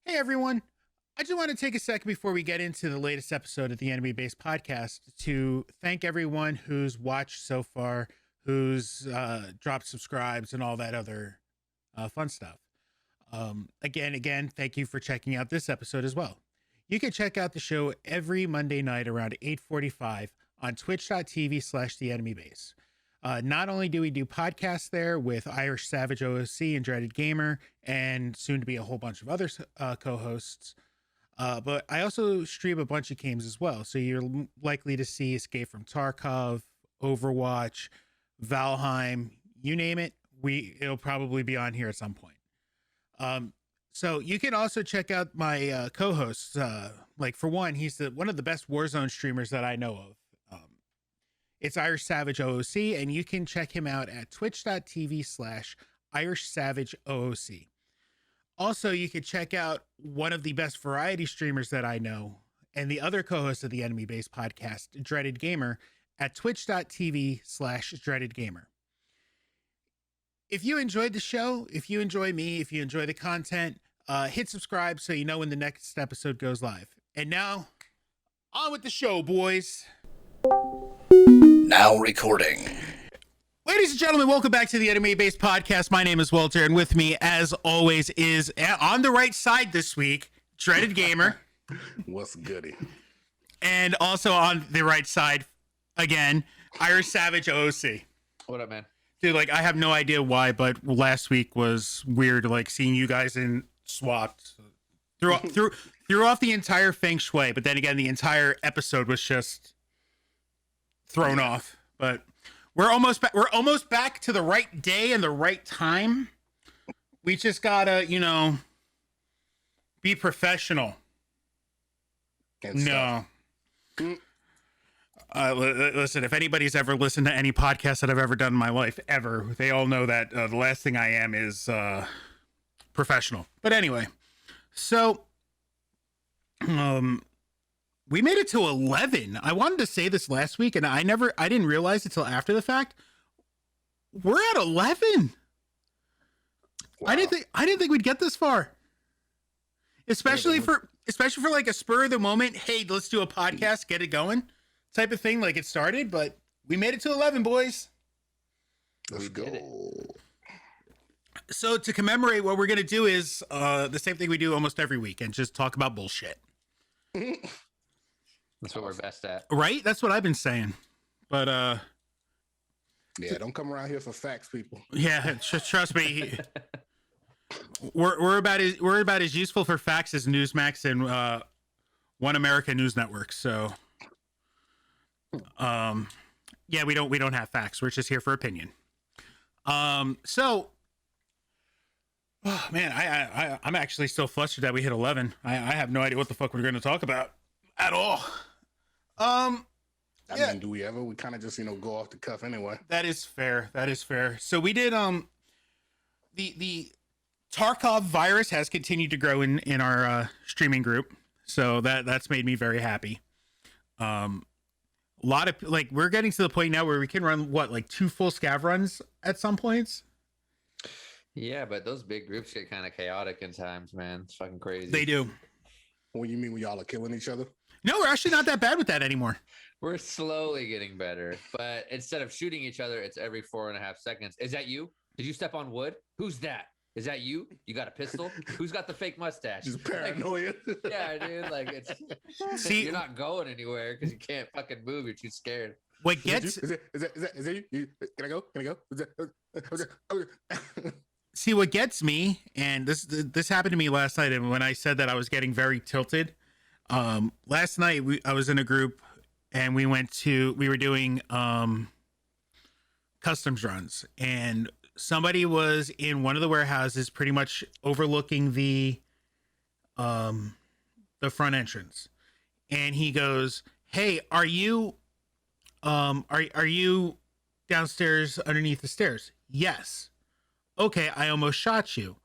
Hey everyone. I just want to take a second before we get into the latest episode of the Enemy Based Podcast to thank everyone who's watched so far, who's dropped subscribes and all that other fun stuff. Again, thank you for checking out this episode as well. You can check out the show every Monday night around 8:45 on twitch.tv/theenemybase. Not only do we do podcasts there with Irish Savage OOC and Dreaded Gamur, and soon to be a whole bunch of other co-hosts, but I also stream a bunch of games as well. So you're likely to see Escape from Tarkov, Overwatch, Valheim, you name it. It'll probably be on here at some point. So you can also check out my co-hosts. Like for one, he's one of the best Warzone streamers that I know of. It's Irish Savage OOC, and you can check him out at twitch.tv/Irish Savage OOC. Also, you can check out one of the best variety streamers that I know, and the other co-host of the Enemy Based Podcast, Dreaded Gamur, at twitch.tv/Dreaded Gamur. If you enjoyed the show, if you enjoy me, if you enjoy the content, hit subscribe so you know when the next episode goes live. And now, on with the show, boys. Now recording. Ladies and gentlemen, welcome back to the Enemy Based Podcast. My name is Walter, and with me, as always, is on the right side this week, Dreaded Gamur. What's goody? And also on the right side, again, Irish Savage OOC. What up, man? Dude, like, I have no idea why, but last week was weird, like, seeing you guys in swapped. Threw off the entire feng shui, but then again, the entire episode was just thrown off. But we're almost back to the right day and the right time. We just gotta, be professional. No. Listen, if anybody's ever listened to any podcast that I've ever done in my life, ever, they all know that the last thing I am is professional. But anyway, so we made it to 11. I wanted to say this last week, and I didn't realize it till after the fact. We're at 11. Wow. I didn't think we'd get this far. Especially for like a spur of the moment, hey, let's do a podcast, get it going type of thing, like it started, but we made it to 11, boys. Let's go. So to commemorate, what we're going to do is the same thing we do almost every week and just talk about bullshit. That's what we're best at. Right? That's what I've been saying. But yeah, don't come around here for facts, people. Yeah, trust me. We're about as useful for facts as Newsmax and One America News Network. So yeah, we don't have facts. We're just here for opinion. So oh man, I'm actually still flustered that we hit 11. I have no idea what the fuck we're going to talk about at all. I mean, do we ever? We kind of just, go off the cuff anyway. That is fair. So we did, the Tarkov virus has continued to grow in our streaming group. So that's made me very happy. A lot of, like, we're getting to the point now where we can run, 2 full scav runs at some points? Yeah, but those big groups get kind of chaotic in times, man. It's fucking crazy. They do. What do you mean when y'all are killing each other? No, we're actually not that bad with that anymore. We're slowly getting better, but instead of shooting each other, it's every 4.5 seconds. Is that you? Did you step on wood? Who's that? Is that you? You got a pistol? Who's got the fake mustache? Just paranoia. Yeah, dude. Like, it's you're not going anywhere because you can't fucking move. You're too scared. What gets is that you? Can I go? See, what gets me, and this happened to me last night, and when I said that I was getting very tilted, last night I was in a group, and we were doing customs runs, and somebody was in one of the warehouses, pretty much overlooking the front entrance, and he goes, "Hey, are you downstairs underneath the stairs?" "Yes." "Okay, I almost shot you."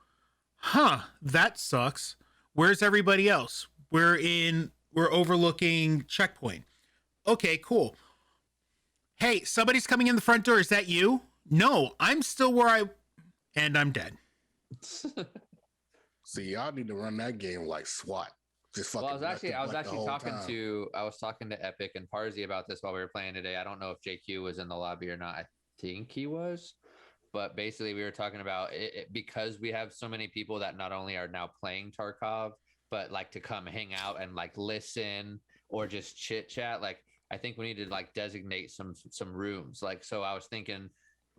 "Huh, that sucks. Where's everybody else?" We're overlooking checkpoint." "Okay, cool. Hey, somebody's coming in the front door. Is that you?" "No, I'm still and I'm dead." See, y'all need to run that game like SWAT. Just fucking. Well, I was actually talking time. to Epic and Parsi about this while we were playing today. I don't know if JQ was in the lobby or not. I think he was, but basically we were talking about it because we have so many people that not only are now playing Tarkov, but like to come hang out and like listen or just chit chat. Like I think we need to like designate some rooms. Like so, I was thinking.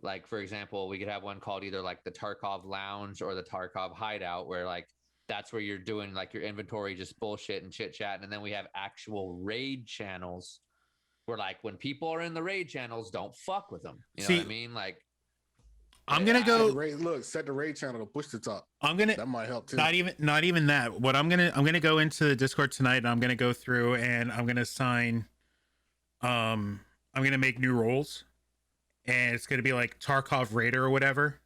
Like, for example, we could have one called either like the Tarkov Lounge or the Tarkov Hideout, where like that's where you're doing like your inventory, just bullshit and chit chat. And then we have actual raid channels where like when people are in the raid channels, don't fuck with them. You know what I mean? Like, I'm gonna go set the raid channel to push the top. That might help too. Not even that. What I'm gonna go into the Discord tonight and I'm gonna go through and I'm gonna assign I'm gonna make new roles. And it's going to be like Tarkov Raider or whatever.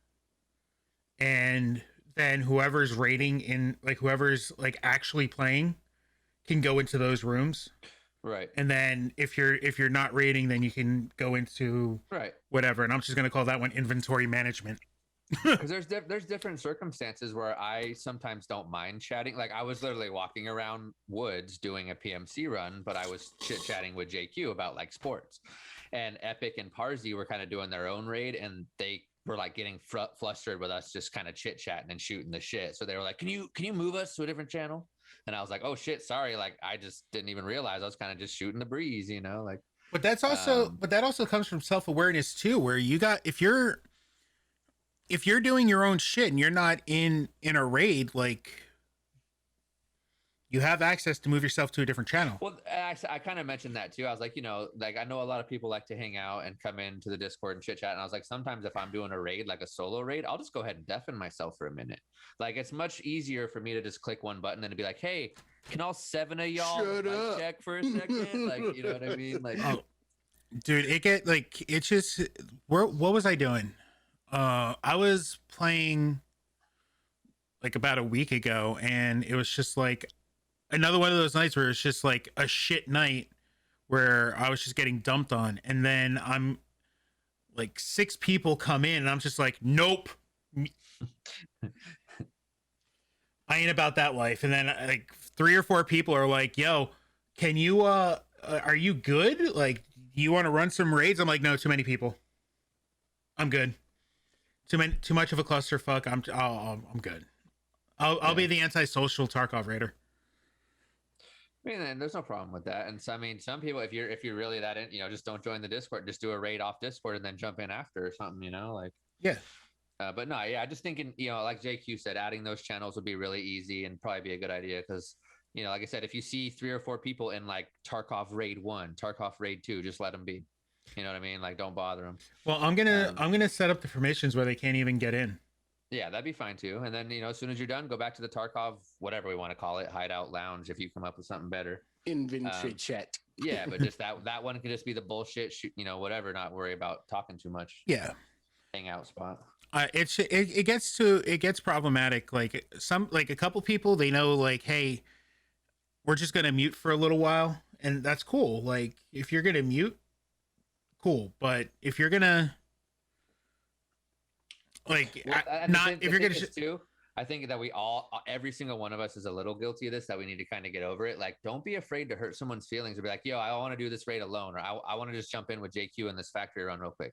And then whoever's raiding in, like whoever's like actually playing can go into those rooms. Right. And then if you're not raiding, then you can go into whatever. And I'm just going to call that one inventory management. Because there's different circumstances where I sometimes don't mind chatting. Like I was literally walking around woods doing a PMC run, but I was chit chatting with JQ about like sports. And Epic and Parsi were kind of doing their own raid, and they were like getting flustered with us just kind of chit chatting and shooting the shit. So they were like, "Can you move us to a different channel?" And I was like, "Oh shit, sorry. Like I just didn't even realize I was kind of just shooting the breeze, you know." Like, but that's also but that also comes from self-awareness too, where you got if you're doing your own shit and you're not in a raid, like. You have access to move yourself to a different channel. Well, I kind of mentioned that too. I was like, you know, like I know a lot of people like to hang out and come into the Discord and chit chat. And I was like, sometimes if I'm doing a raid, like a solo raid, I'll just go ahead and deafen myself for a minute. Like it's much easier for me to just click one button and be like, hey, can all 7 of y'all like, check for a second? Like, you know what I mean? Like, dude, it's just what was I doing? I was playing like about a week ago, and it was just like. Another one of those nights where it's just like a shit night where I was just getting dumped on. And then I'm like 6 people come in and I'm just like, nope. I ain't about that life. And then like 3 or 4 people are like, yo, can you, are you good? Like, do you want to run some raids? I'm like, no, too many people. I'm good. Too much of a clusterfuck. I'm good. I'll be the antisocial Tarkov raider. I mean, there's no problem with that. And so, I mean, some people, if you're really that in, you know, just don't join the Discord, just do a raid off Discord and then jump in after or something, you know, like, yeah. But no, yeah, I just thinking, you know, like JQ said, adding those channels would be really easy and probably be a good idea. Cause you know, like I said, if you see 3 or 4 people in like Tarkov raid 1, Tarkov raid 2, just let them be, you know what I mean? Like, don't bother them. Well, I'm going to set up the permissions where they can't even get in. Yeah, that'd be fine too. And then, you know, as soon as you're done, go back to the Tarkov, whatever we want to call it, hideout lounge, if you come up with something better. Inventory chat. Yeah, but just that one can just be the bullshit, you know, whatever, not worry about talking too much. Yeah. Hangout spot. It gets problematic. Like a couple people, they know like, hey, we're just going to mute for a little while. And that's cool. Like if you're going to mute, cool. But if you're going to, like, if you're gonna too, I think that every single one of us is a little guilty of this. That we need to kind of get over it. Like, don't be afraid to hurt someone's feelings or be like, "Yo, I want to do this raid alone," or "I want to just jump in with JQ in this factory run real quick."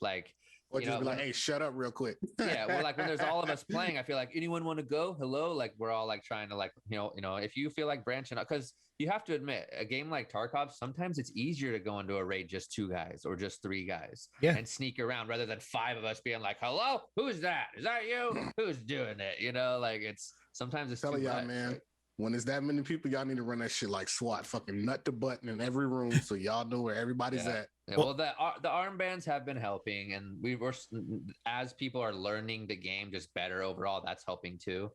Like, or just be like, "Hey, shut up real quick." Yeah, well, like when there's all of us playing, I feel like anyone want to go? Hello, like we're all like trying to like you know if you feel like branching out, because you have to admit a game like Tarkov, sometimes it's easier to go into a raid just 2 guys or just 3 guys, and sneak around rather than 5 of us being like, "Hello, who's that? Is that you? Who's doing it?" You know, like it's sometimes it's telling y'all, man. Like, when there's that many people, y'all need to run that shit like SWAT, fucking nut the button in every room so y'all know where everybody's at. Yeah, well, the armbands have been helping, and as people are learning the game just better overall, that's helping too.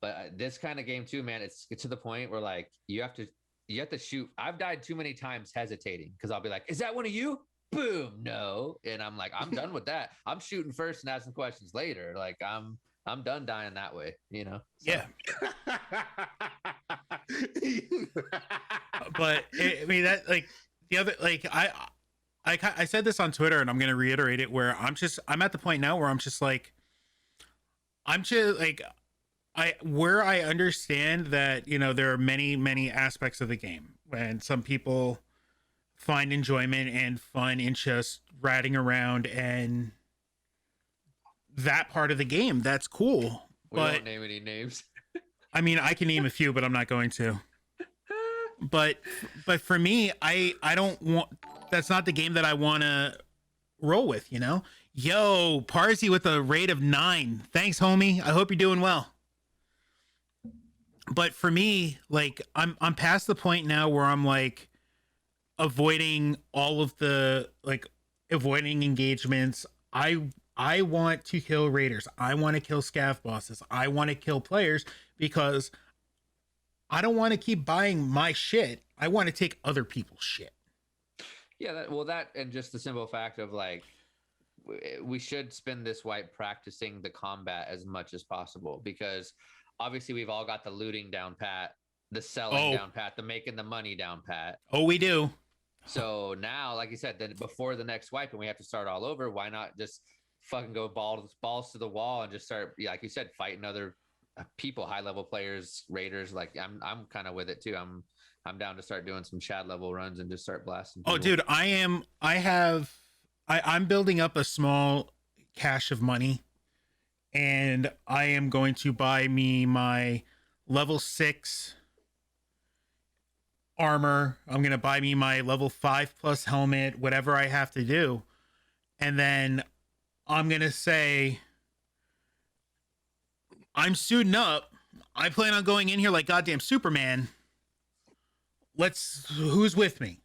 But this kind of game too, man, it's to the point where like you have to shoot. I've died too many times hesitating because I'll be like, "Is that one of you?" Boom, no, and I'm like, I'm done with that. I'm shooting first and asking questions later. Like I'm done dying that way, you know? So. Yeah. But I mean, that like the other, like I said this on Twitter and I'm going to reiterate it, where I'm at the point now where I'm just like, I understand that, you know, there are many aspects of the game, and some people find enjoyment and fun in just ratting around and that part of the game. That's cool. We But won't name any names. I mean, I can name a few, but I'm not going to. But for me, I don't want, that's not the game that I want to roll with, you know? Yo, Parsi with a rate of 9. Thanks, homie. I hope you're doing well. But for me, like, I'm past the point now where I'm like avoiding all of the, like, avoiding engagements. I want to kill raiders. I want to kill scav bosses. I want to kill players because I don't want to keep buying my shit. I want to take other people's shit. Yeah, that and just the simple fact of like we should spend this wipe practicing the combat as much as possible, because obviously we've all got the looting down pat, the selling down pat, the making the money down pat. Oh, we do. So now, like you said, then before the next wipe and we have to start all over, why not just fucking go balls to the wall and just start, like you said, fighting other people, high level players, raiders. Like I'm kind of with it too. I'm down to start doing some Chad level runs and just start blasting people. Oh, dude, I'm building up a small cache of money, and I am going to buy me my level 6 armor. I'm going to buy me my level 5+ helmet, whatever I have to do. And then I'm going to say, I'm suiting up. I plan on going in here like goddamn Superman. Who's with me?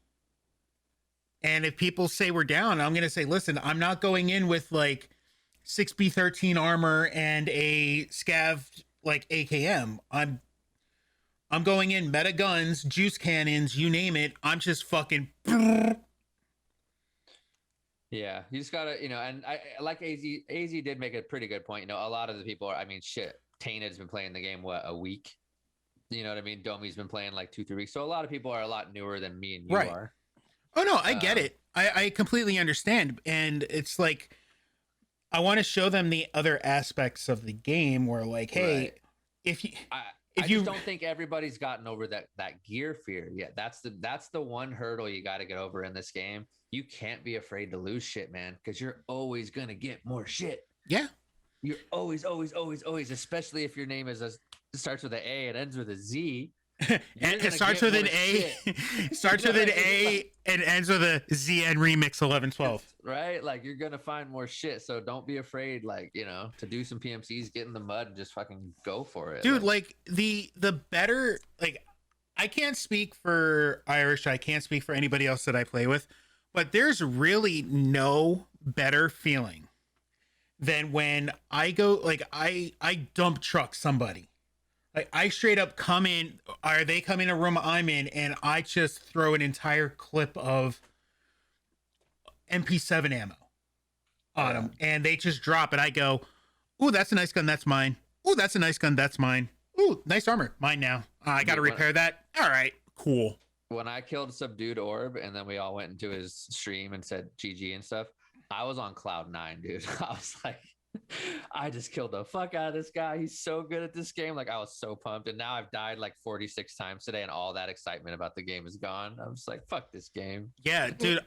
And if people say we're down, I'm going to say, listen, I'm not going in with like 6B13 armor and a scav like AKM. I'm going in meta guns, juice cannons, you name it. I'm just fucking. Yeah, you just gotta, you know, and I like AZ did make a pretty good point. You know, a lot of the people are, I mean, shit, Tainted's been playing the game, what, a week? You know what I mean? Domi's been playing like 2-3 weeks. So a lot of people are a lot newer than me and you are. Oh, no, I get it. I completely understand. And it's like, I want to show them the other aspects of the game where, like, hey, right. I just don't think everybody's gotten over that gear fear yet. That's the one hurdle you got to get over in this game. You can't be afraid to lose shit, man, because you're always going to get more shit. Yeah. You're always, especially if your name starts with an A and ends with a Z. And it starts with an A, starts with an A and ends with a ZN Remix 1112. Right? Like, you're going to find more shit. So don't be afraid, like, you know, to do some PMCs, get in the mud and just fucking go for it. Dude, like the better, like, I can't speak for Irish. I can't speak for anybody else that I play with, but there's really no better feeling than when I go, like, I dump truck somebody. Like, I straight up come in, or they come in a room I'm in, and I just throw an entire clip of MP7 ammo on them, and they just drop it. I go, ooh, that's a nice gun, that's mine. Ooh, that's a nice gun, that's mine. Ooh, nice armor, mine now. I got to repair that. All right, cool. When I killed Subdued Orb, and then we all went into his stream and said GG and stuff, I was on cloud 9, dude. I was like, I just killed the fuck out of this guy. He's so good at this game. Like, I was so pumped. And now I've died like 46 times today, and all that excitement about the game is gone. I'm just like, fuck this game. Yeah, dude,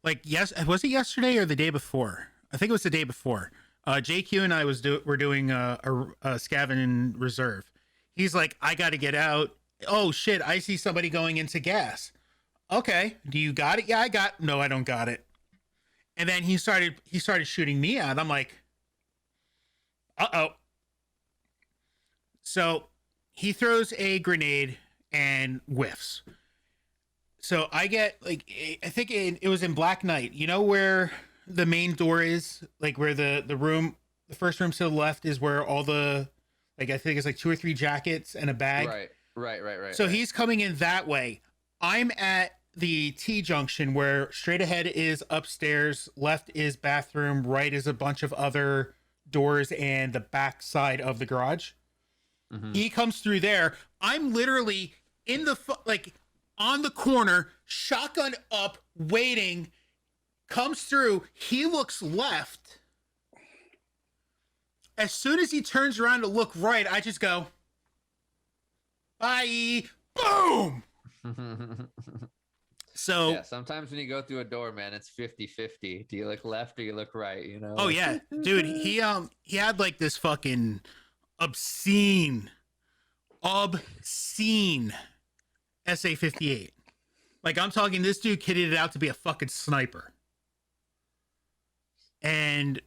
like, yes, was it yesterday or the day before? I think it was the day before. JQ and I were doing a scavving reserve. He's like, I got to get out. Oh shit, I see somebody going into gas. Okay, do you got it? Yeah, no, I don't got it. And then he started shooting me out. I'm like, uh-oh. So he throws a grenade and whiffs. So I get, like, I think it was in Black Knight. You know where the main door is? Like, where the first room to the left is where all the, like, I think it's like 2 or 3 jackets and a bag. Right. So he's coming in that way. I'm at the T junction where straight ahead is upstairs, left is bathroom, right is a bunch of other doors and the back side of the garage. Mm-hmm. He comes through there. I'm literally in the like on the corner, shotgun up, waiting. Comes through. He looks left. As soon as he turns around to look right, I just go, bye. Boom. So yeah, sometimes when you go through a door, man, it's 50-50. Do you look left or you look right, you know? oh yeah, dude, he had like this fucking obscene SA-58. Like, I'm talking, this dude kitted it out to be a fucking sniper. And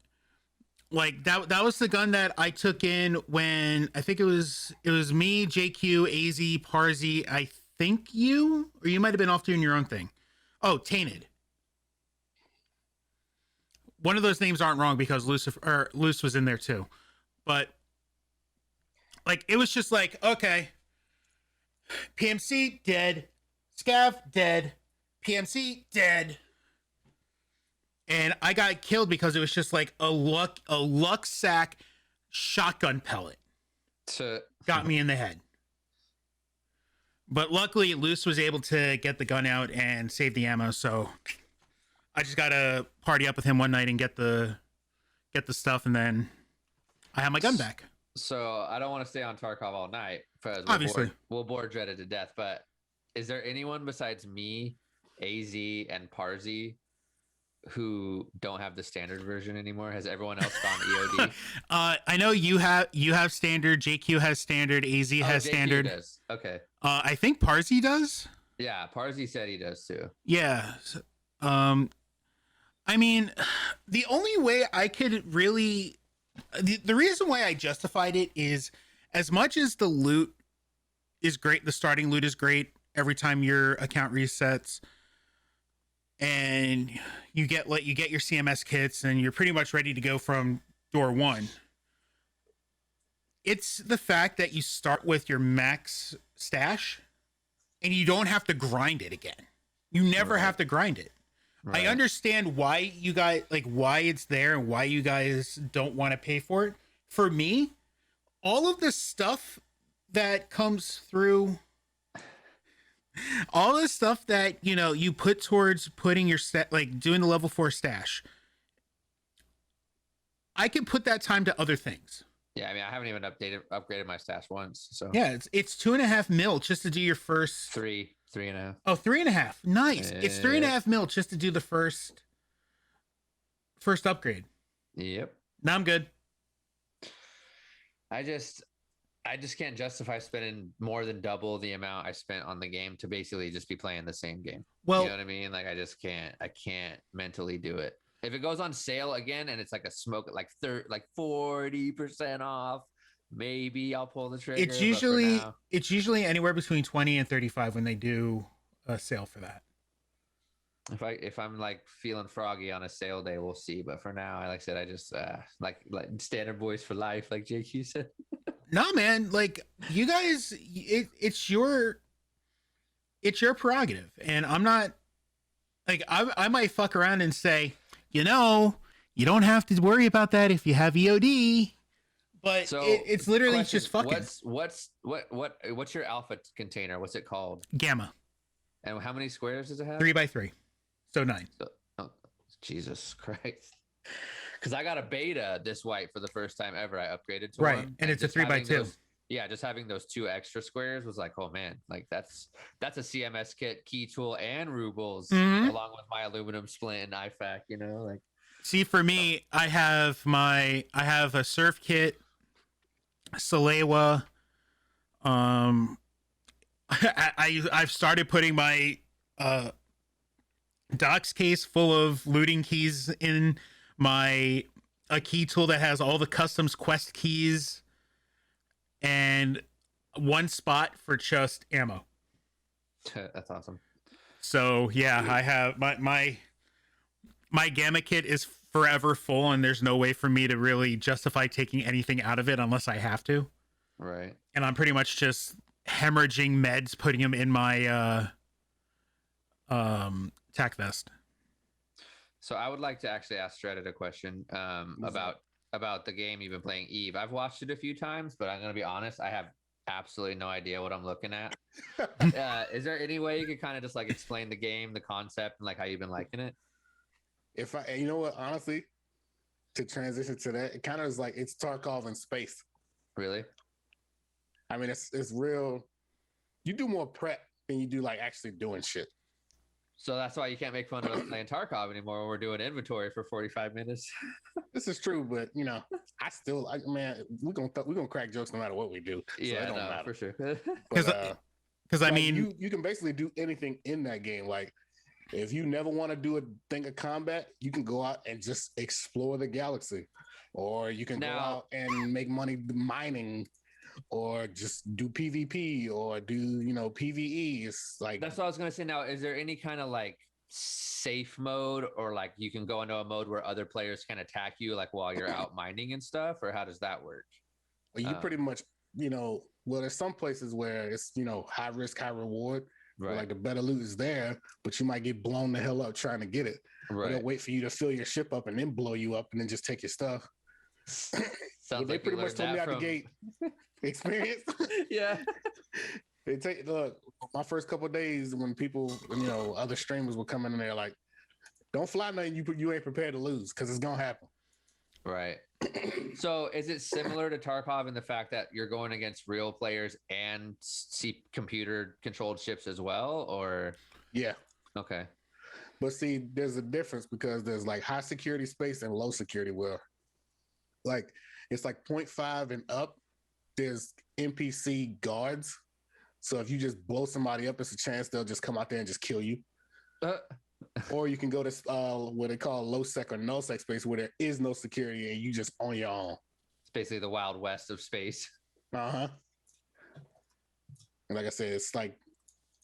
like that was the gun that I took in when I think it was me, JQ, AZ, Parzi, I think you might have been off doing your own thing. Oh, Tainted. One of those names aren't wrong because Luce was in there too. But like, it was just like, okay, PMC dead, Scav dead, PMC dead. And I got killed because it was just like a luck sack shotgun pellet got me in the head. But luckily, Luce was able to get the gun out and save the ammo. So I just got to party up with him one night and get the stuff, and then I have my gun back. So I don't want to stay on Tarkov all night because Obviously we'll bore Dreaded to death. But is there anyone besides me, AZ, and Parzi who don't have the standard version anymore? Has everyone else found EOD? I know you have standard. JQ has standard. AZ has JQ standard. Does. Okay. I think Parzi does. Yeah, Parzi said he does too. Yeah. I mean, the only way I could really, the reason why I justified it is, as much as the loot is great, the starting loot is great every time your account resets, and you get your CMS kits and you're pretty much ready to go from door one. It's the fact that you start with your max stash and you don't have to grind it again. You never have to grind it. Right. I understand why you guys, like, why it's there and why you guys don't want to pay for it. For me, all of this stuff that comes through, all this stuff that, you know, you put towards putting your set, like doing the level 4 stash, I can put that time to other things. Yeah, I mean, I haven't even upgraded my stash once. So yeah, it's 2.5 mil just to do your first 3.5. Oh, 3.5. Nice. It's 3.5 mil just to do the first upgrade. Yep. Now I'm good. I just can't justify spending more than double the amount I spent on the game to basically just be playing the same game. Well, you know what I mean? Like, I can't mentally do it. If it goes on sale again and it's like a smoke, like 40% off, maybe I'll pull the trigger. It's usually anywhere between 20 and 35 when they do a sale for that. If I'm like feeling froggy on a sale day, we'll see. But for now, like I said, I just like standard boys for life, like JQ said. No, man, like, you guys, it's your prerogative, and I'm not like, I might fuck around and say, you know, you don't have to worry about that if you have EOD. But so, it's literally just fucking. What's your alpha container? What's it called? Gamma. And how many squares does it have? 3x3, so 9. Oh, Jesus Christ! Because I got a beta this white for the first time ever. I upgraded to one, and it's a 3x2. Yeah, just having those 2 extra squares was like, oh man, like that's a CMS kit, key tool, and rubles, along with my aluminum splint and IFAC. You know, like. See, for me, I have a surf kit, Salewa. I've started putting my docs case full of looting keys in a key tool that has all the customs quest keys, and one spot for just ammo. That's awesome. So yeah, I have my gamma kit is forever full, and there's no way for me to really justify taking anything out of it unless I have to. Right. And I'm pretty much just hemorrhaging meds, putting them in my tac vest. So I would like to actually ask Dreaded a question about the game you've been playing, Eve. I've watched it a few times, but I'm going to be honest, I have absolutely no idea what I'm looking at. Is there any way you could kind of just like explain the game, the concept, and like how you've been liking it? You know what, honestly, to transition to that, it kind of is like it's Tarkov in space. Really? I mean, it's real. You do more prep than you do like actually doing shit. So that's why you can't make fun of us playing Tarkov anymore when we're doing inventory for 45 minutes. This is true, but man, we're gonna crack jokes no matter what we do. So Yeah, it don't no, matter. for sure. Because I like, mean, you can basically do anything in that game. Like, if you never want to do a thing of combat, you can go out and just explore the galaxy, or you can go out and make money mining, or just do PvP, or do PvE. It's like That's what I was gonna say. Now, is there any kind of like safe mode, or like you can go into a mode where other players can attack you, like while you're out mining and stuff, or how does that work? you pretty much well, there's some places where it's high risk, high reward. Right. Where, like, the better loot is there, but you might get blown the hell up trying to get it. Or they'll wait for you to fill your ship up and then blow you up and then just take your stuff. Sounds they like pretty much told me out the gate. Experience. Yeah. Look, my first couple of days when people, other streamers were coming in there like, don't fly nothing you ain't prepared to lose, because it's gonna happen. Right. So is it similar to Tarkov in the fact that you're going against real players and see computer controlled ships as well, or? Yeah. Okay. But see, there's a difference, because there's like high security space and low security, where like it's like 0.5 and up, there's NPC guards. So if you just blow somebody up, it's a chance they'll just come out there and just kill you. Or you can go to what they call low sec or null sec space, where there is no security and you just on your own. It's basically the Wild West of space. And like I said, it's like,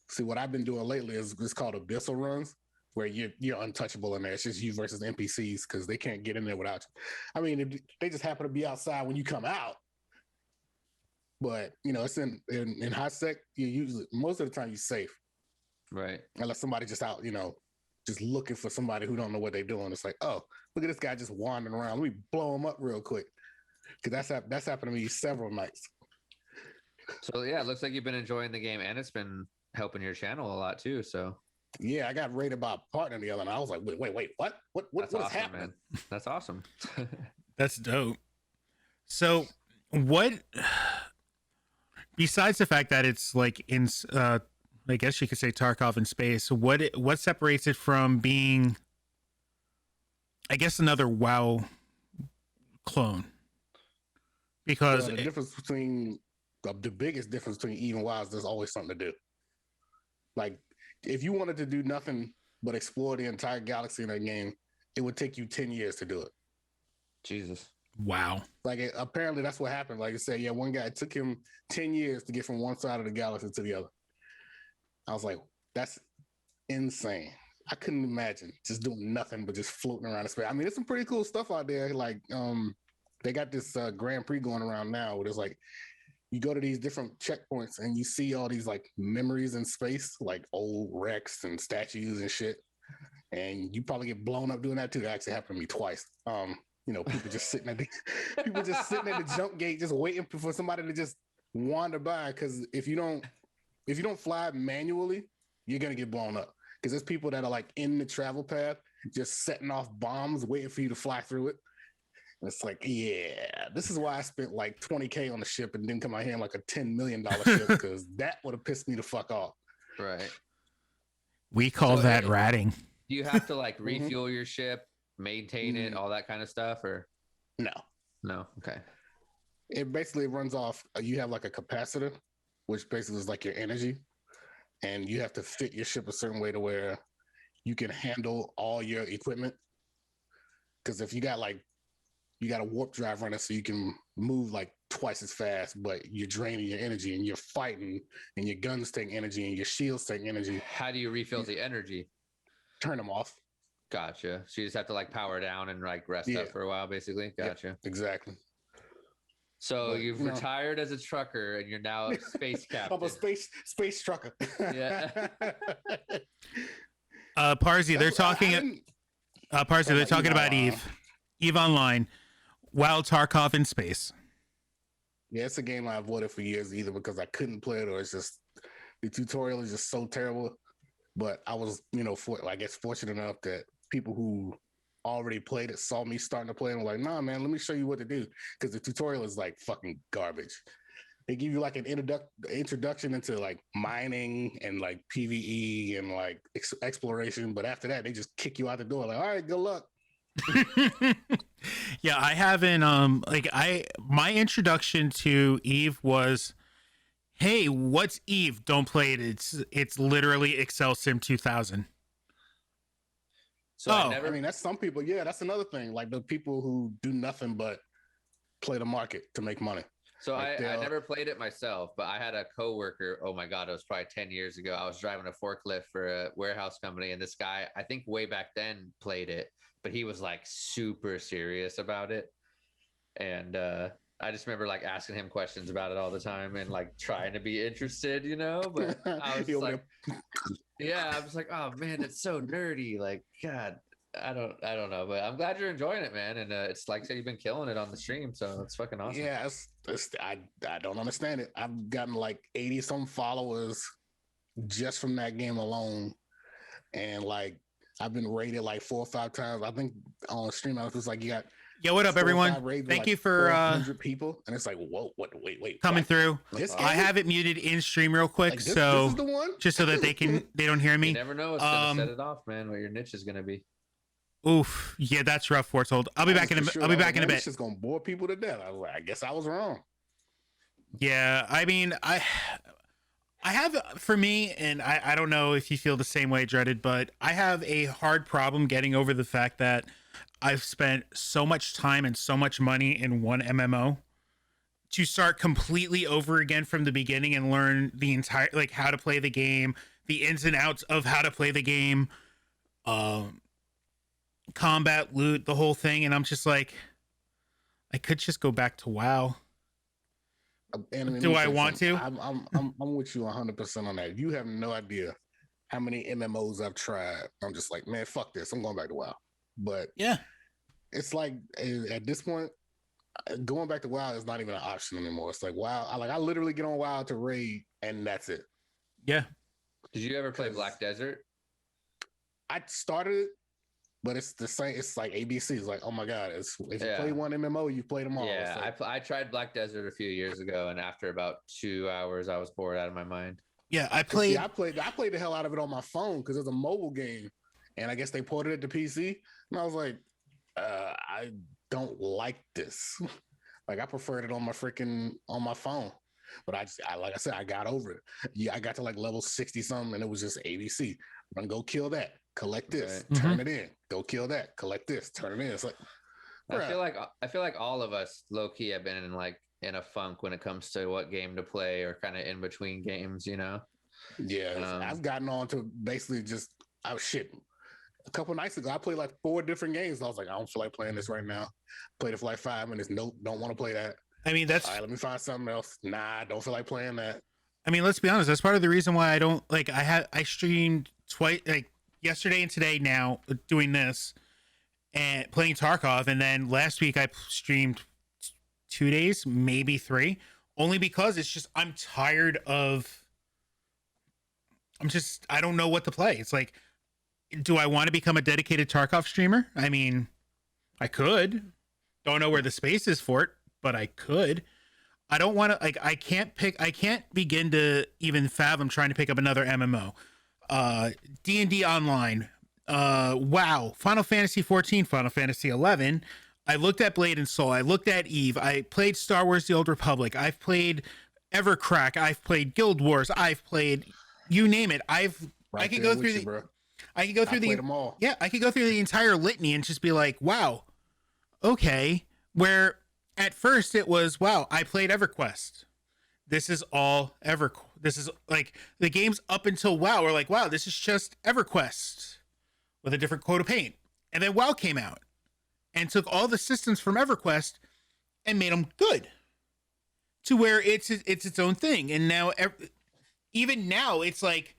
see, what I've been doing lately is it's called abyssal runs, where you're untouchable in there. It's just you versus NPCs, because they can't get in there without you. I mean, they just happen to be outside when you come out. But it's in high sec, you usually most of the time you're safe. Right. Unless somebody just out, just looking for somebody who don't know what they're doing. It's like, oh, look at this guy just wandering around. Let me blow him up real quick. Because that's happened to me several nights. So yeah, it looks like you've been enjoying the game, and it's been helping your channel a lot too. So yeah, I got rated by a partner the other night. I was like, wait, what? What is awesome, happening? Man. That's awesome. That's dope. So what, besides the fact that it's like in I guess you could say Tarkov in space, what separates it from being, I guess, another WoW clone? Because the difference between the biggest difference between even WoW is there's always something to do. Like, if you wanted to do nothing but explore the entire galaxy in a game, it would take you 10 years to do it. Jesus. Wow. Like, apparently that's what happened. Like I said, yeah, one guy, it took him 10 years to get from one side of the galaxy to the other. I was like, that's insane. I couldn't imagine just doing nothing but just floating around in space. I mean, there's some pretty cool stuff out there. Like, they got this Grand Prix going around now where it's like, you go to these different checkpoints and you see all these like memories in space, like old wrecks and statues and shit. And you probably get blown up doing that too. That actually happened to me twice. People just sitting at the jump gate, just waiting for somebody to just wander by. Because if you don't fly manually, you're gonna get blown up. Because there's people that are like in the travel path, just setting off bombs, waiting for you to fly through it. And it's like, yeah, this is why I spent like $20K on the ship and didn't come out here in like a $10 million ship, because that would have pissed me the fuck off. Right. We call that ratting. Do you have to like refuel your ship, maintain it, all that kind of stuff, or no? Okay. It basically runs off. You have like a capacitor, which basically is like your energy, and you have to fit your ship a certain way to where you can handle all your equipment. Because if you got a warp drive running, so you can move like twice as fast, but you're draining your energy and you're fighting, and your guns take energy and your shields take energy. How do you refill the energy? Turn them off. Gotcha. So you just have to like power down and like rest up for a while, basically. Gotcha. Yep, exactly. So you've retired as a trucker and you're now a space captain. I'm a space trucker. Yeah. Parsi, they're talking. Parsi, they're talking about Eve Online, Wild Tarkov in space. Yeah, it's a game I avoided for years, either because I couldn't play it, or it's just the tutorial is just so terrible. But I was, fortunate enough that people who already played it, saw me starting to play, and were like, nah, man, let me show you what to do. Because the tutorial is like fucking garbage. They give you like an introduction into like mining and like PvE and like exploration. But after that, they just kick you out the door. Like, all right, good luck. Yeah, I haven't my introduction to Eve was, hey, what's Eve? Don't play it. It's literally Excel Sim 2000. So Oh. I mean, that's some people. Yeah, that's another thing. Like the people who do nothing but play the market to make money. So Like I never played it myself, but I had a coworker. Oh my God, it was probably 10 years ago. I was driving a forklift for a warehouse company, and this guy, I think way back then, played it, but he was like super serious about it. And I just remember like asking him questions about it all the time and like trying to be interested, you know. But I was like, yeah, I was like, oh man, it's so nerdy. Like, God, I don't know, but I'm glad you're enjoying it, man. And it's like I said, you've been killing it on the stream, so it's fucking awesome. Yeah, I don't understand it. I've gotten like 80 some followers just from that game alone, and like I've been rated like 4 or 5 times. I think on stream I was just like, you got Yo, what up, everyone? Thank you for 100 people, and it's like, whoa, wait, coming through. This I have it muted in stream real quick, like, so this is the one? just so that they don't hear me. You never know what's gonna set it off, man. What your niche is gonna be. Oof, yeah, that's rough. Foretold. I'll be back in a. I'll be back in a bit. It's just gonna bore people to death. I was like, I guess I was wrong. Yeah, I mean, I have, for me, and I don't know if you feel the same way, Dreaded, but I have a hard problem getting over the fact that I've spent so much time and so much money in one MMO to start completely over again from the beginning and learn the entire, like, how to play the game, the ins and outs of how to play the game, combat, loot, the whole thing. And I'm just like, I could just go back to WoW. Do I want to? I'm with you 100% on that. You have no idea how many MMOs I've tried. I'm just like, man, fuck this. I'm going back to WoW. But yeah, it's like at this point, going back to WoW is not even an option anymore. It's like WoW. I literally get on WoW to raid, and that's it. Yeah. Did you ever play Black Desert? I started it, but it's the same. It's like ABC. It's like, oh my god, if you play one MMO, you play them all. Yeah, like, I tried Black Desert a few years ago, and after about 2 hours, I was bored out of my mind. Yeah, I played the hell out of it on my phone because it's a mobile game, and I guess they ported it to PC, and I was like, I don't like this. Like I preferred it on my phone. But like I said, I got over it. Yeah, I got to like level 60 something, and it was just ABC. I'm gonna go kill that, collect this, turn it in, go kill that, collect this, turn it in. It's like, I feel like all of us low key have been in a funk when it comes to what game to play or kind of in between games, you know? Yeah, I've gotten on to basically just a couple nights ago, I played like 4 different games. I was like, I don't feel like playing this right now. Played it for like 5 minutes. Nope, don't want to play that. I mean, that's all right. Let me find something else. Nah, don't feel like playing that. I mean, let's be honest. That's part of the reason why I don't like. I streamed twice, like yesterday and today. Now doing this and playing Tarkov, and then last week I streamed 2 days, maybe 3, only because it's just I'm tired of. I don't know what to play. It's like, do I want to become a dedicated Tarkov streamer? I mean, I could. Don't know where the space is for it, but I could. I don't want to, like, I can't begin to even fathom trying to pick up another MMO. D&D Online, WoW, Final Fantasy 14, Final Fantasy 11. I looked at Blade and Soul. I looked at Eve. I played Star Wars The Old Republic. I've played Evercrack. I've played Guild Wars. I've played, you name it. I could go through them all. Yeah, I could go through the entire litany and just be like, wow, okay. Where at first it was, wow, I played EverQuest. This is all this is like the games up until WoW were like, wow, this is just EverQuest with a different coat of paint. And then WoW came out and took all the systems from EverQuest and made them good to where it's its own thing. And now, even now, it's like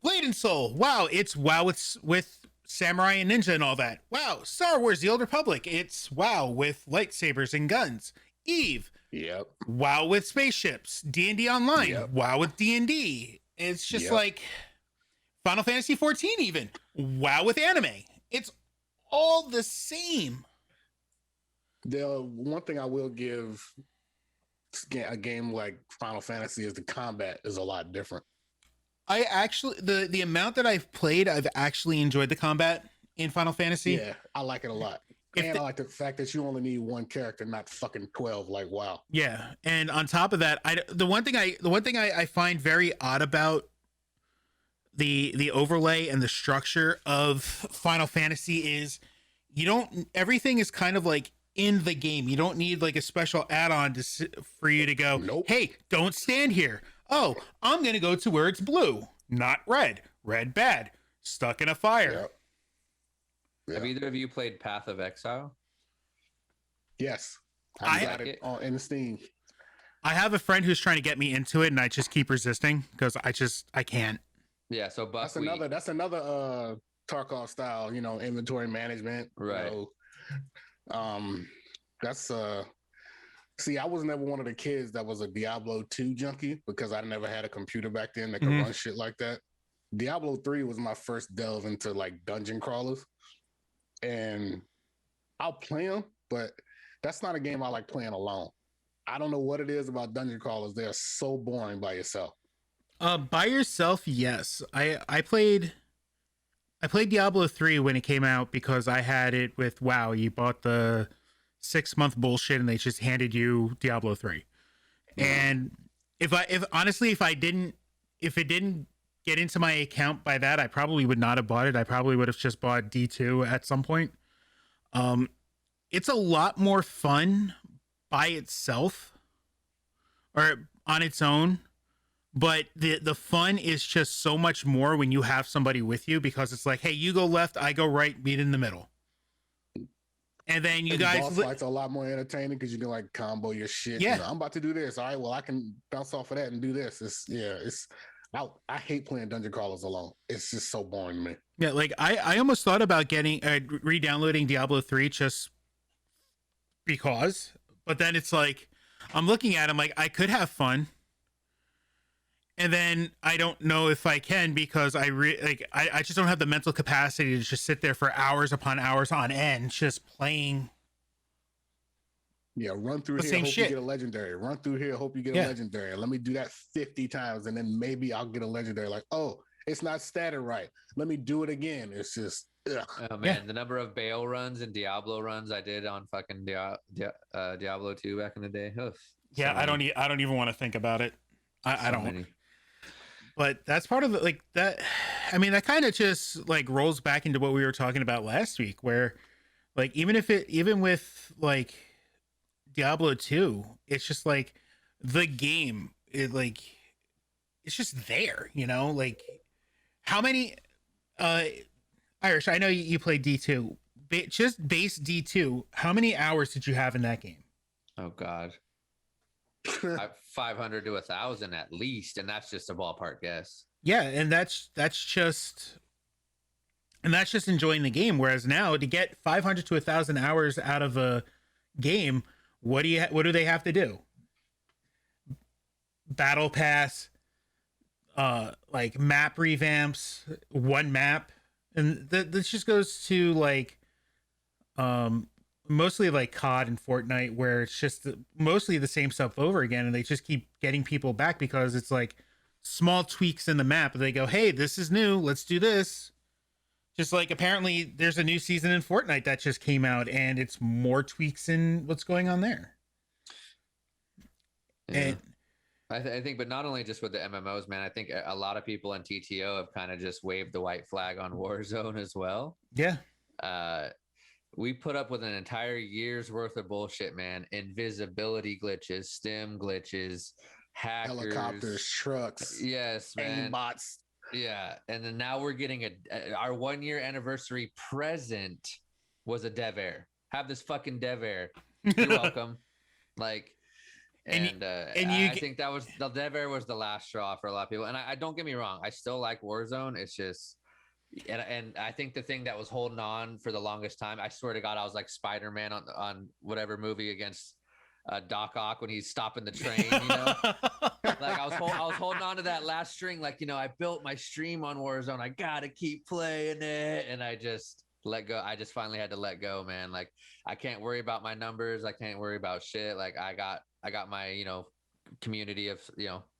Blade and Soul. Wow, it's WoW with Samurai and Ninja and all that. Wow, Star Wars The Old Republic. It's WoW with lightsabers and guns. Eve. Yep. WoW with spaceships. D&D Online. Yep. WoW with D&D. It's just like Final Fantasy 14 even. WoW with anime. It's all the same. The one thing I will give a game like Final Fantasy is the combat is a lot different. I actually the amount that I've played, I've actually enjoyed the combat in Final Fantasy. Yeah, I like it a lot. And I like the fact that you only need one character, not fucking 12. Like, wow. Yeah, and on top of that, the one thing I find very odd about the overlay and the structure of Final Fantasy is everything is kind of like in the game. You don't need like a special add-on for you to go, nope. Hey, don't stand here. Oh, I'm going to go to where it's blue, not red. Red bad. Stuck in a fire. Yep. Have either of you played Path of Exile? Yes. I got it in Steam. I have a friend who's trying to get me into it, and I just keep resisting because I can't. Yeah, so that's another Tarkov style, inventory management. Right. See, I was never one of the kids that was a Diablo 2 junkie because I never had a computer back then that could run shit like that. Diablo 3 was my first delve into like dungeon crawlers. And I'll play them, but that's not a game I like playing alone. I don't know what it is about dungeon crawlers. They're so boring by yourself. By yourself, yes. I played Diablo 3 when it came out because I had it with WoW. You bought the 6-month bullshit and they just handed you Diablo 3. And if it didn't get into my account by that, I probably would not have bought it. I probably would have just bought D2 at some point. It's a lot more fun by itself or on its own, but the fun is just so much more when you have somebody with you because it's like, hey, you go left, I go right, meet in the middle. And then you guys boss fights are a lot more entertaining because you can like combo your shit. Yeah. I'm about to do this. All right, well, I can bounce off of that and do this. I hate playing dungeon crawlers alone. It's just so boring to me. Yeah, like I almost thought about getting re-downloading Diablo 3 just because, but then it's like I'm looking at him like I could have fun, and then I don't know if I can because I just don't have the mental capacity to just sit there for hours upon hours on end just playing. Yeah, run through here, hope you get a legendary. Run through here, hope you get a legendary. Let me do that 50 times, and then maybe I'll get a legendary. Like, oh, it's not statted right. Let me do it again. It's just, ugh. Oh man, the number of Baal runs and Diablo runs I did on fucking Diablo 2 back in the day. Oof, yeah, I don't even want to think about it. I don't. Many. But that's part of the, like that. I mean, that kind of just like rolls back into what we were talking about last week, where like even with like Diablo 2, it's just like the game it's just there, like how many Irish, I know you played D2, just base D2, how many hours did you have in that game? Oh god. 500 to 1,000 at least, and that's just a ballpark guess. Yeah, and that's just enjoying the game. Whereas now, to get 500 to 1,000 hours out of a game, what do they have to do? Battle pass, like map revamps, one map, and this just goes to like mostly like COD and Fortnite, where it's just mostly the same stuff over again, and they just keep getting people back because it's like small tweaks in the map. They go, hey, this is new, let's do this. Just like apparently there's a new season in Fortnite that just came out, and it's more tweaks in what's going on there. Yeah. And I think, but not only just with the MMOs, man, I think a lot of people in TTO have kind of just waved the white flag on Warzone as well. Yeah. We put up with an entire year's worth of bullshit, man. Invisibility glitches, stim glitches, hackers, helicopters, trucks, yes, man, bots. Yeah, and then now we're getting our 1-year anniversary present was a dev air. Have this fucking dev air. You're welcome. Like, I think that was the dev air was the last straw for a lot of people. And I don't get me wrong, I still like Warzone. It's just. And I think the thing that was holding on for the longest time, I swear to God, I was like Spider-Man on whatever movie against Doc Ock when he's stopping the train, like I was holding on to that last string. Like, I built my stream on Warzone. I got to keep playing it. And I just, let go. I just finally had to let go, man. Like I can't worry about my numbers. I can't worry about shit. Like I got my, community of,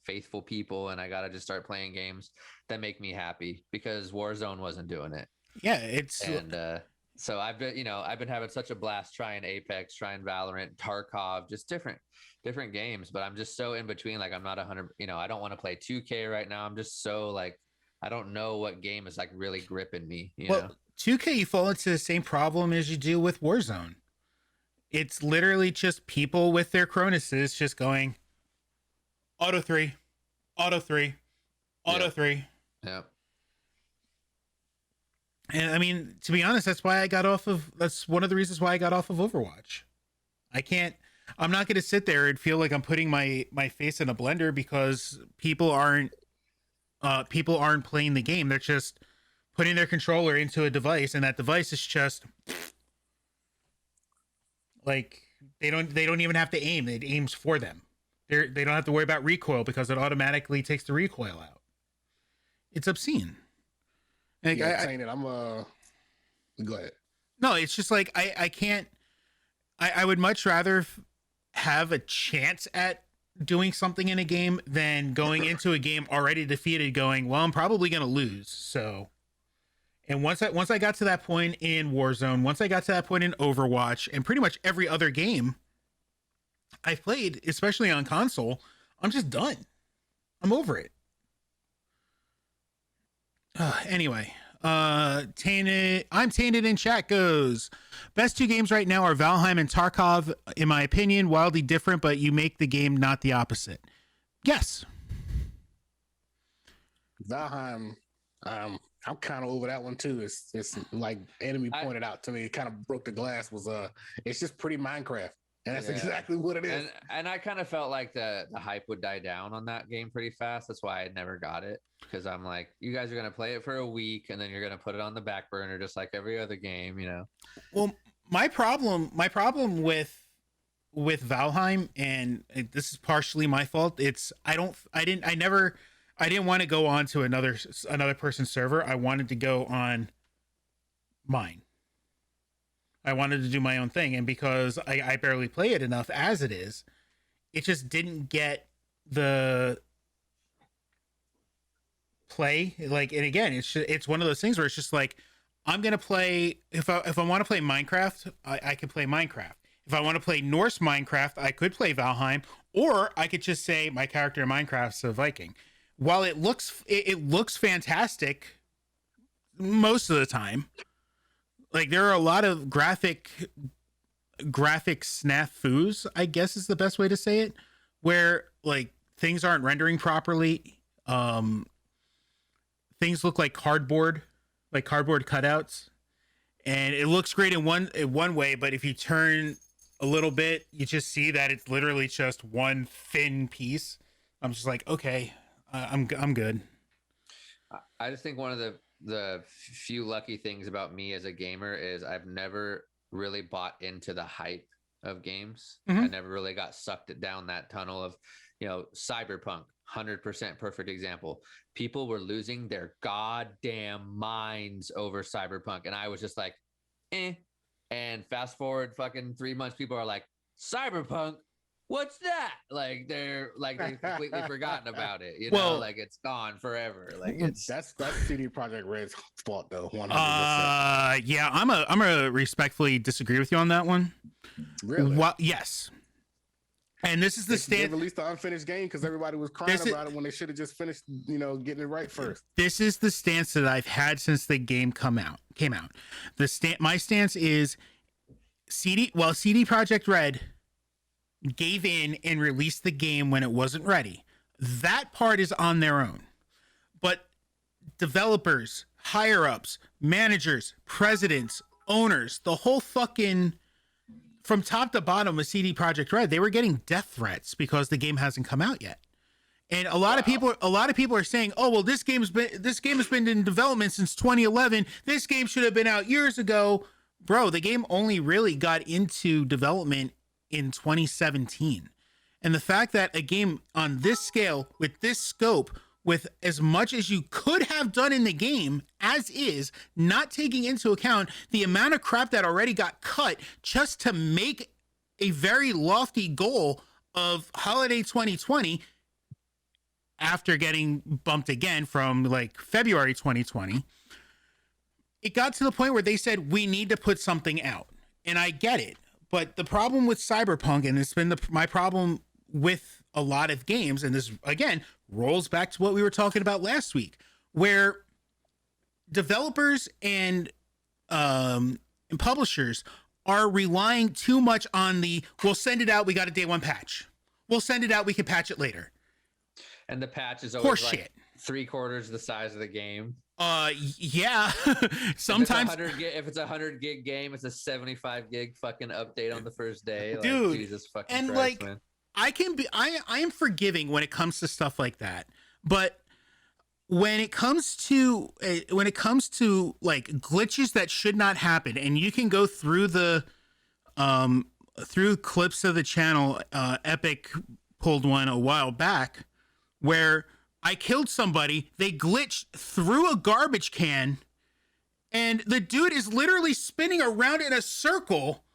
faithful people, and I got to just start playing games that make me happy, because Warzone wasn't doing it. Yeah, it's And so I've been having such a blast trying Apex, trying Valorant, Tarkov, just different games, but I'm just so in between. Like I'm not 100, I don't want to play 2K right now. I'm just so like, I don't know what game is like really gripping me, you know? 2K, you fall into the same problem as you do with Warzone. It's literally just people with their Cronuses just going auto 3, auto 3, auto 3. Yeah. And I mean, to be honest, that's one of the reasons why I got off of Overwatch. I'm not going to sit there and feel like I'm putting my face in a blender because people aren't playing the game. They're just putting their controller into a device, and that device is just like they don't even have to aim. It aims for them. They don't have to worry about recoil because it automatically takes the recoil out. It's obscene. Like, go ahead. No, it's just like I can't. I would much rather have a chance at doing something in a game than going into a game already defeated, going, well, I'm probably gonna lose. So, and once I got to that point in Warzone, once I got to that point in Overwatch, and pretty much every other game I've played, especially on console, I'm just done. I'm over it. Anyway, Tainted, I'm Tainted in chat goes, best two games right now are Valheim and Tarkov, in my opinion, wildly different, but you make the game, not the opposite. Yes. Valheim, I'm kind of over that one too. It's like Enemy pointed out to me, it kind of broke the glass, it's just pretty Minecraft. And that's exactly what it is. And I kind of felt like the hype would die down on that game pretty fast. That's why I never got it, because I'm like, you guys are going to play it for a week and then you're going to put it on the back burner just like every other game, Well, my problem with Valheim, and this is partially my fault, I didn't want to go on to another person's server. I wanted to go on mine. I wanted to do my own thing, and because I barely play it enough as it is, it just didn't get the play. Like, and again, it's one of those things where it's just like, I'm gonna play, if I want to play Minecraft, I can play Minecraft. If I want to play Norse Minecraft, I could play Valheim, or I could just say my character in Minecraft's a Viking. While it looks fantastic most of the time, like there are a lot of graphic snafus, I guess is the best way to say it, where like things aren't rendering properly. Things look like cardboard cutouts, and it looks great in one way, but if you turn a little bit, you just see that it's literally just one thin piece. I'm just like, okay, I'm good. I just think one of the few lucky things about me as a gamer is I've never really bought into the hype of games. Mm-hmm. I never really got sucked down that tunnel of, Cyberpunk, 100% perfect example. People were losing their goddamn minds over Cyberpunk, and I was just like, eh. And fast forward fucking 3 months, people are like, Cyberpunk, what's that? Like they've completely forgotten about it. Like it's gone forever. Like that's CD Projekt Red's fault though. 100%. Yeah, I'm gonna respectfully disagree with you on that one. Really? Yes. And this is the They released the unfinished game because everybody was crying about it when they should have just finished, getting it right first. This is the stance that I've had since the game came out. My stance is CD Projekt Red gave in and released the game when it wasn't ready. That part is on their own. But developers, higher ups, managers, presidents, owners, the whole fucking, from top to bottom of CD Projekt Red, they were getting death threats because the game hasn't come out yet. And a lot of people are saying, "Oh, well, this game has been in development since 2011. This game should have been out years ago." Bro, the game only really got into development in 2017. And the fact that a game on this scale with this scope with as much as you could have done in the game as is, not taking into account the amount of crap that already got cut just to make a very lofty goal of holiday 2020 after getting bumped again from like February 2020. It got to the point where they said, we need to put something out. And I get it. But the problem with Cyberpunk, and it's been my problem with a lot of games, and this, again, rolls back to what we were talking about last week, where developers and publishers are relying too much on we'll send it out, we got a day one patch. We'll send it out, we can patch it later. And the patch is always Horseshit. like 3/4 the size of the game. Yeah. Sometimes if it's a 100 gig game, it's a 75 gig fucking update on the first day. Like, dude, Jesus fucking and Christ, like, man. I am forgiving when it comes to stuff like that, but when it comes to like glitches that should not happen, and you can go through through clips of the channel, Epic pulled one a while back where I killed somebody, they glitched through a garbage can, and the dude is literally spinning around in a circle,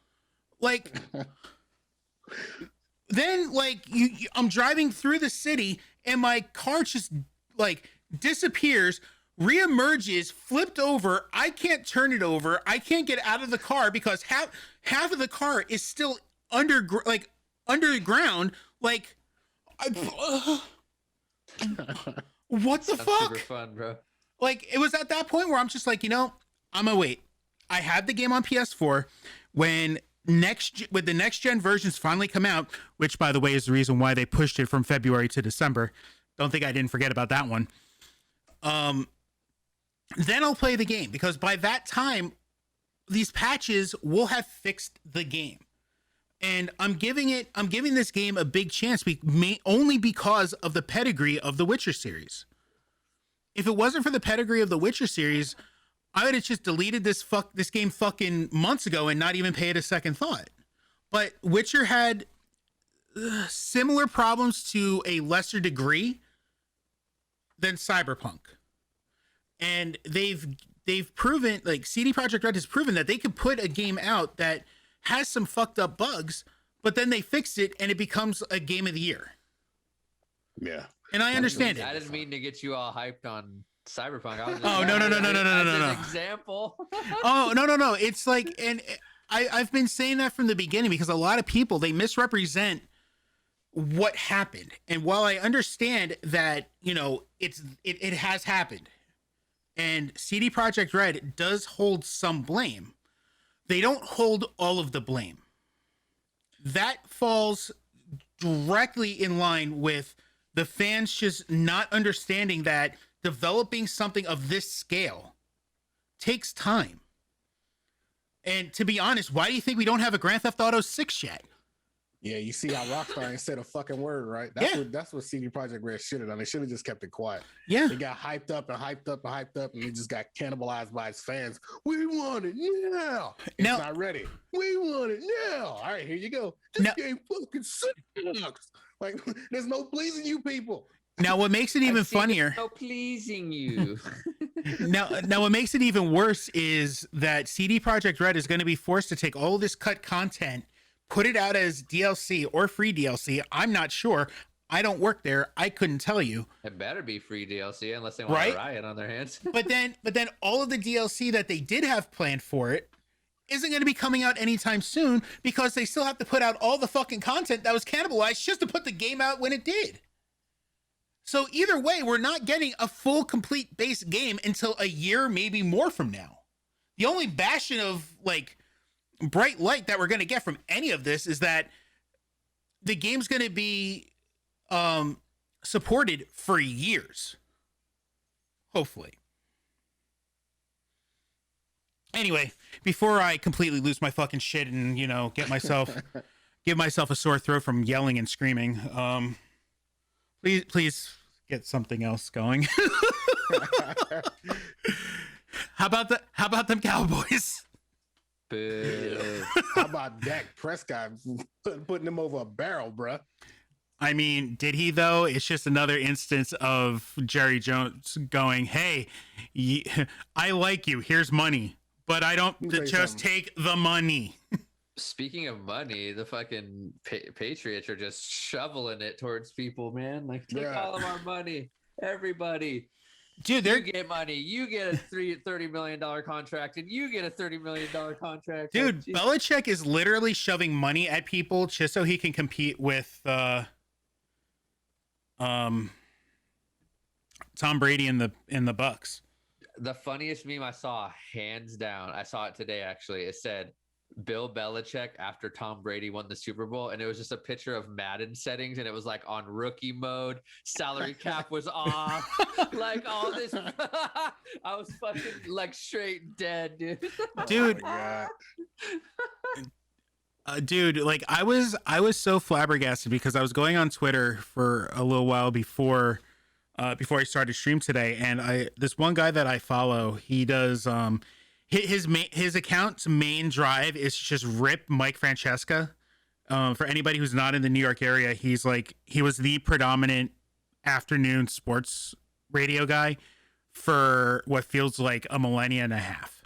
like. Then, like, I'm driving through the city, and my car just, like, disappears, reemerges, flipped over. I can't turn it over. I can't get out of the car because half of the car is still underground. Like, what the fuck? Super fun, bro. Like, it was at that point where I'm just like, I'm gonna wait. I had the game on PS4 when the next gen versions finally come out, which by the way is the reason why they pushed it from February to December. Don't think I didn't forget about that one. Then I'll play the game, because by that time these patches will have fixed the game. And I'm giving this game a big chance, only because of the pedigree of the Witcher series. If it wasn't for the pedigree of the Witcher series, I would have just deleted this game fucking months ago and not even paid a second thought. But Witcher had similar problems to a lesser degree than Cyberpunk. And they've proven, like, CD Projekt Red has proven that they could put a game out that has some fucked up bugs, but then they fix it and it becomes a game of the year. Yeah. And I understand it. I didn't mean to get you all hyped on Cyberpunk. I was just no. Example. Oh, no. It's like, and I've been saying that from the beginning, because a lot of people, they misrepresent what happened. And while I understand that, it has happened, and CD Projekt Red does hold some blame, they don't hold all of the blame. That falls directly in line with the fans just not understanding that developing something of this scale takes time. And to be honest, why do you think we don't have a Grand Theft Auto 6 yet? Yeah, you see how Rockstar ain't said a fucking word, right? That's what CD Projekt Red should have done. They should have just kept it quiet. Yeah. They got hyped up, and it just got cannibalized by its fans. We want it now. It's not ready. We want it now. All right, here you go. This game fucking sucks. Like, there's no pleasing you people. Now, what makes it even funnier? No pleasing you. Now, what makes it even worse is that CD Projekt Red is going to be forced to take all this cut content, put it out as DLC or free DLC. I'm not sure. I don't work there. I couldn't tell you. It better be free DLC unless they want a riot on their hands. But then all of the DLC that they did have planned for it isn't going to be coming out anytime soon, because they still have to put out all the fucking content that was cannibalized just to put the game out when it did. So either way, we're not getting a full, complete base game until a year, maybe more from now. The only bastion of, like, bright light that we're going to get from any of this is that the game's going to be supported for years. Hopefully. Anyway, before I completely lose my fucking shit and, give myself a sore throat from yelling and screaming, please get something else going. How about them Cowboys? How about Dak Prescott putting him over a barrel, bruh? I mean, did he though? It's just another instance of Jerry Jones going, "Hey, I like you. Here's money, but I don't just take the money." Speaking of money, the fucking Patriots are just shoveling it towards people, man. Like, take all of our money, everybody. Dude, you get money. You get a $30 million contract, and you get a $30 million contract. Dude, like, Belichick is literally shoving money at people just so he can compete with Tom Brady in the Bucks. The funniest meme I saw, hands down, I saw it today actually. It said Bill Belichick after Tom Brady won the Super Bowl, and it was just a picture of Madden settings, and it was like on rookie mode, salary cap was off, like all this. I was fucking like straight dead, dude. Dude, dude, like I was so flabbergasted because I was going on Twitter for a little while before I started stream today, and this one guy that I follow, he does his account's main drive is just rip Mike Francesca. For anybody who's not in the New York area, he was the predominant afternoon sports radio guy for what feels like a millennia and a half.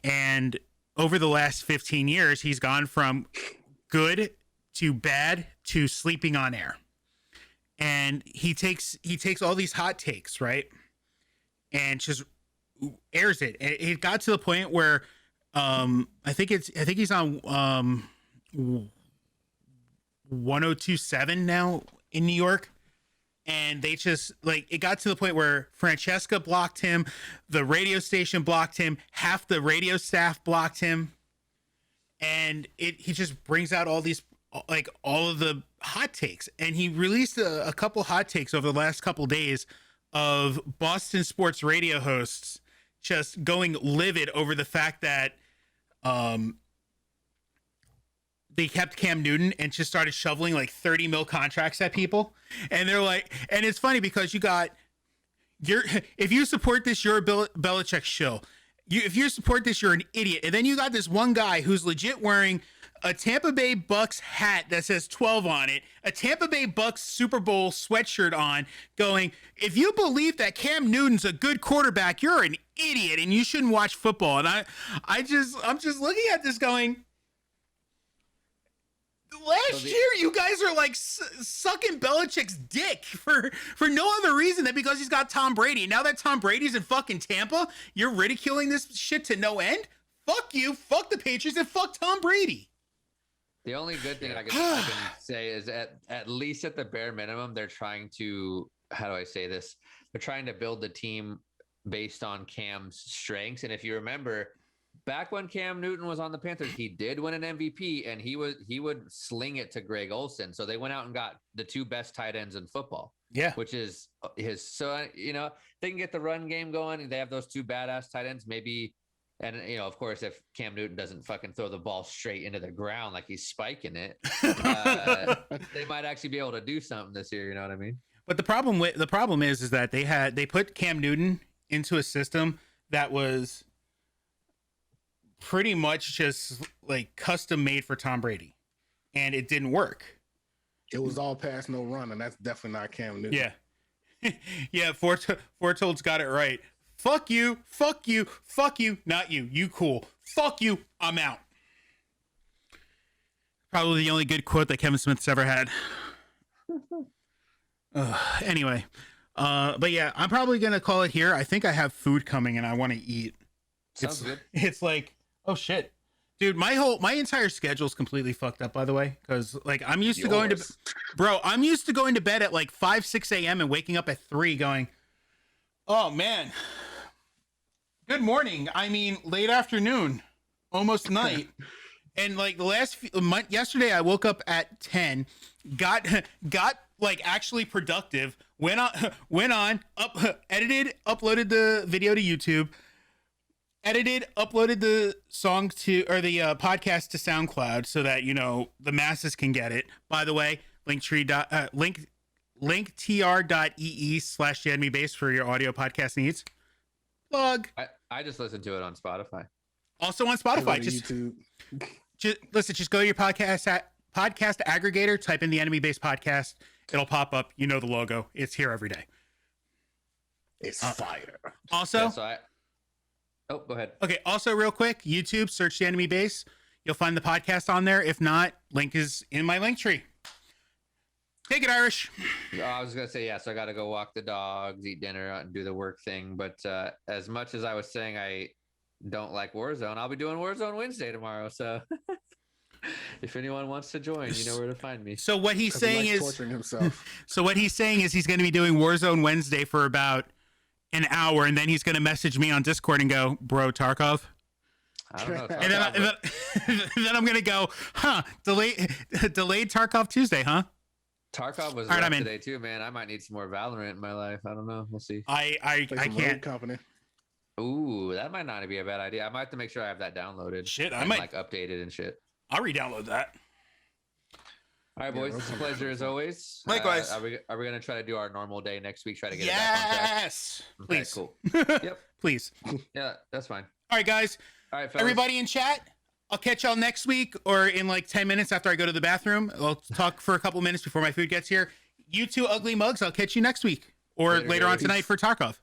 And over the last 15 years, he's gone from good to bad to sleeping on air. And he takes all these hot takes, right? And just airs it. And it got to the point where I think he's on 1027 now in New York. And they just it got to the point where Francesca blocked him, the radio station blocked him, half the radio staff blocked him, and he just brings out all these all of the hot takes. And he released a couple hot takes over the last couple days of Boston sports radio hosts just going livid over the fact that they kept Cam Newton and just started shoveling like 30 mil contracts at people. And they're like, and it's funny because if you support this, you're a Belichick shill. If you support this, you're an idiot. And then you got this one guy who's legit wearing a Tampa Bay Bucks hat that says 12 on it, a Tampa Bay Bucks Super Bowl sweatshirt on, going, if you believe that Cam Newton's a good quarterback, you're an idiot and you shouldn't watch football. And I'm just looking at this going, last year you guys are like sucking Belichick's dick for no other reason than because he's got Tom Brady. Now that Tom Brady's in fucking Tampa, you're ridiculing this shit to no end. Fuck you, fuck the Patriots, and fuck Tom Brady. The only good thing I can say is at least at the bare minimum, they're trying to, how do I say this? They're trying to build the team based on Cam's strengths. And if you remember, back when Cam Newton was on the Panthers, he did win an MVP, and he would sling it to Greg Olsen. So they went out and got the two best tight ends in football. Yeah, which is his. So they can get the run game going, and they have those two badass tight ends. Maybe. And, of course, if Cam Newton doesn't fucking throw the ball straight into the ground like he's spiking it, they might actually be able to do something this year. You know what I mean? But the problem is that they put Cam Newton into a system that was pretty much just like custom made for Tom Brady, and it didn't work. It was all pass, no run, and that's definitely not Cam Newton. Yeah, yeah. Foretold's got it right. Fuck you, fuck you, fuck you, not you. You cool. Fuck you, I'm out. Probably the only good quote that Kevin Smith's ever had. Anyway, but yeah, I'm probably going to call it here. I think I have food coming and I want to eat. Sounds good. It's like, oh shit. Dude, my entire schedule's completely fucked up, by the way, because I'm used to going to bed at like 5, 6 a.m. and waking up at 3 going, oh man. Good morning. I mean, late afternoon, almost night. And the yesterday I woke up at 10, got actually productive, went on, edited, uploaded the video to YouTube, edited, uploaded the song the podcast to SoundCloud so that, the masses can get it. By the way, linktr.ee/JenMeBase for your audio podcast needs. Plug. I just listened to it on Spotify. Also on Spotify. Just listen. Just go to your podcast app. podcast aggregator, type in the Enemy Base Podcast. It'll pop up. You know the logo. It's here every day. It's fire. Also, Yeah, so oh, go ahead. okay. Also, real quick, YouTube, search the Enemy Base. You'll find the podcast on there. If not, link is in my link tree. Take it, Irish. I was gonna say, yeah. So I got to go walk the dogs, eat dinner, and do the work thing. But as much as I was saying I don't like Warzone, I'll be doing Warzone Wednesday tomorrow. So if anyone wants to join, you know where to find me. So what he's saying He likes is, torturing himself. so what he's saying is he's going to be doing Warzone Wednesday for about an hour, and then he's going to message me on Discord and go, "Bro, Tarkov." I don't know. And then I'm going to go, delayed Tarkov Tuesday, huh? Tarkov was All right, rough I'm in. today too, man. I might need some more Valorant in my life. I don't know. We'll see. I Play some can't. Rogue Company. Ooh, that might not be a bad idea. I might have to make sure I have that downloaded. Shit, I and, might- like updated and shit. I'll re-download that. All right, boys. It's a pleasure as always. Likewise. Are we gonna try to do our normal day next week? Try to get it back on track. Yes, Okay, please. cool. Yep. Please. Yeah, that's fine. All right, guys. All right, fellas. Everybody in chat, I'll catch y'all next week or in like 10 minutes after I go to the bathroom. I'll talk for a couple minutes before my food gets here. You two ugly mugs, I'll catch you next week or Later, later on guys. tonight for Tarkov.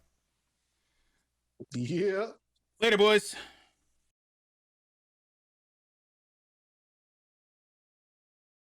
Yeah. Later, boys.